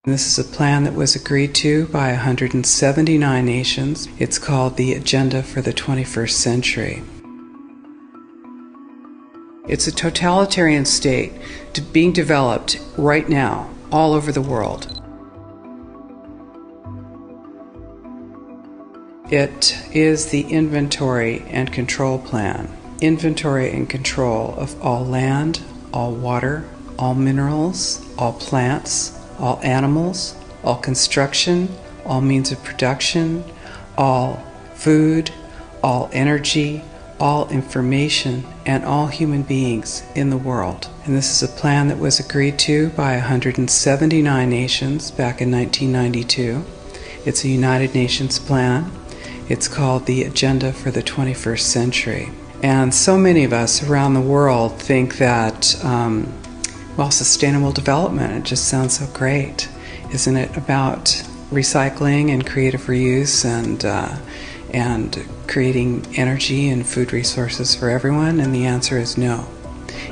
This is a plan that was agreed to by 179 nations. It's called the Agenda for the 21st Century. It's a totalitarian state being developed right now all over the world. It is the inventory and control plan. Inventory and control of all land, all water, all minerals, all plants, all animals, all construction, all means of production, all food, all energy, all information, and all human beings in the world. And this is a plan that was agreed to by 179 nations back in 1992. It's a United Nations plan. It's called the Agenda for the 21st Century. And so many of us around the world think that sustainable development, it just sounds so great. Isn't it about recycling and creative reuse and creating energy and food resources for everyone? And the answer is no,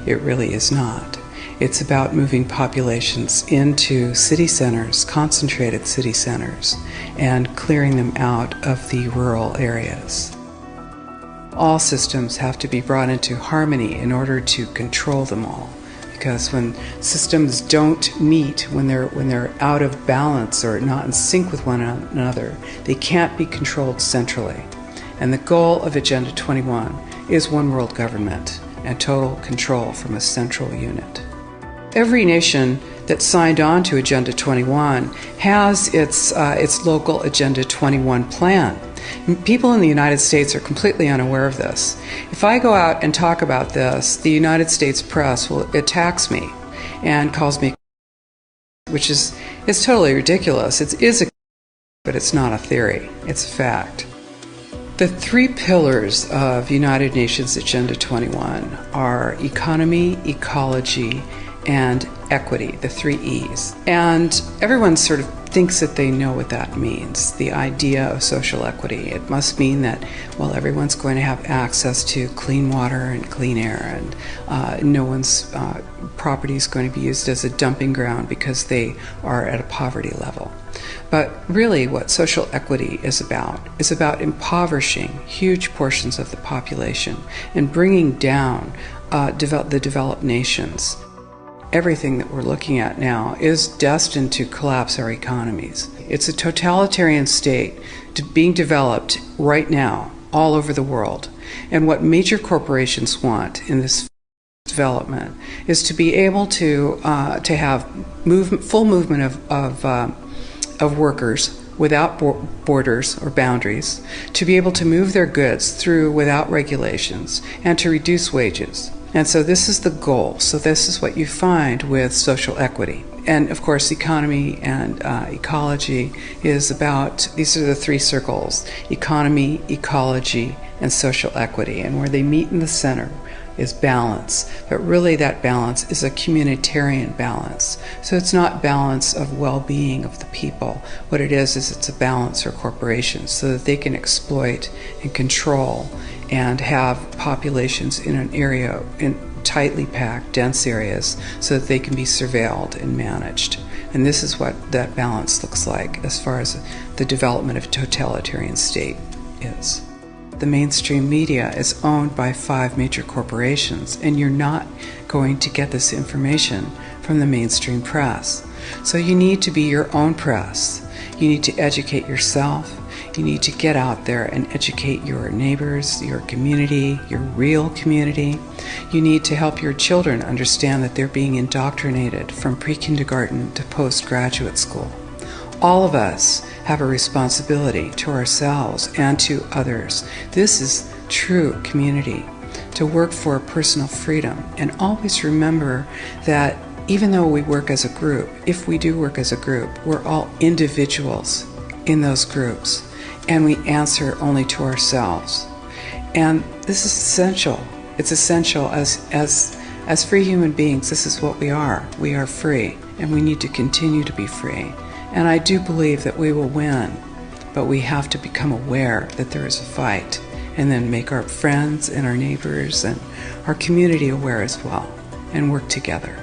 it really is not. It's about moving populations into city centers, concentrated city centers, and clearing them out of the rural areas. All systems have to be brought into harmony in order to control them all. Because when systems don't meet, when they're out of balance or not in sync with one another, they can't be controlled centrally. And the goal of Agenda 21 is one world government and total control from a central unit. Every nation that signed on to Agenda 21 has its local Agenda 21 plan. People in the United States are completely unaware of this. If I go out and talk about this, the United States press attacks me and calls me, which is totally ridiculous. It is a, but it's not a theory. It's a fact. The three pillars of United Nations Agenda 21 are economy, ecology, and equity, the three E's. And everyone sort of thinks that they know what that means, the idea of social equity. It must mean that, well, everyone's going to have access to clean water and clean air, and no one's property is going to be used as a dumping ground because they are at a poverty level. But really what social equity is about impoverishing huge portions of the population and bringing down the developed nations. Everything that we're looking at now is destined to collapse our economies. It's a totalitarian state being developed right now all over the world. And what major corporations want in this development is to be able to have full movement of workers without borders or boundaries, to be able to move their goods through without regulations, and to reduce wages. And so this is the goal. So this is what you find with social equity. And of course, economy and ecology is about, these are the three circles: economy, ecology, and social equity. And where they meet in the center is balance. But really that balance is a communitarian balance. So it's not balance of well-being of the people. What it is it's a balance for corporations so that they can exploit and control and have populations in an area, in tightly packed, dense areas, so that they can be surveilled and managed. And this is what that balance looks like as far as the development of a totalitarian state is. The mainstream media is owned by 5 major corporations, and you're not going to get this information from the mainstream press. So you need to be your own press. You need to educate yourself. You need to get out there and educate your neighbors, your community, your real community. You need to help your children understand that they're being indoctrinated from pre-kindergarten to postgraduate school. All of us have a responsibility to ourselves and to others. This is true community, to work for personal freedom. And always remember that even though we work as a group, if we do work as a group, we're all individuals in those groups, and we answer only to ourselves. And this is essential. It's essential as free human beings. This is what we are. We are free, and we need to continue to be free. And I do believe that we will win, but we have to become aware that there is a fight, and then make our friends and our neighbors and our community aware as well, and work together.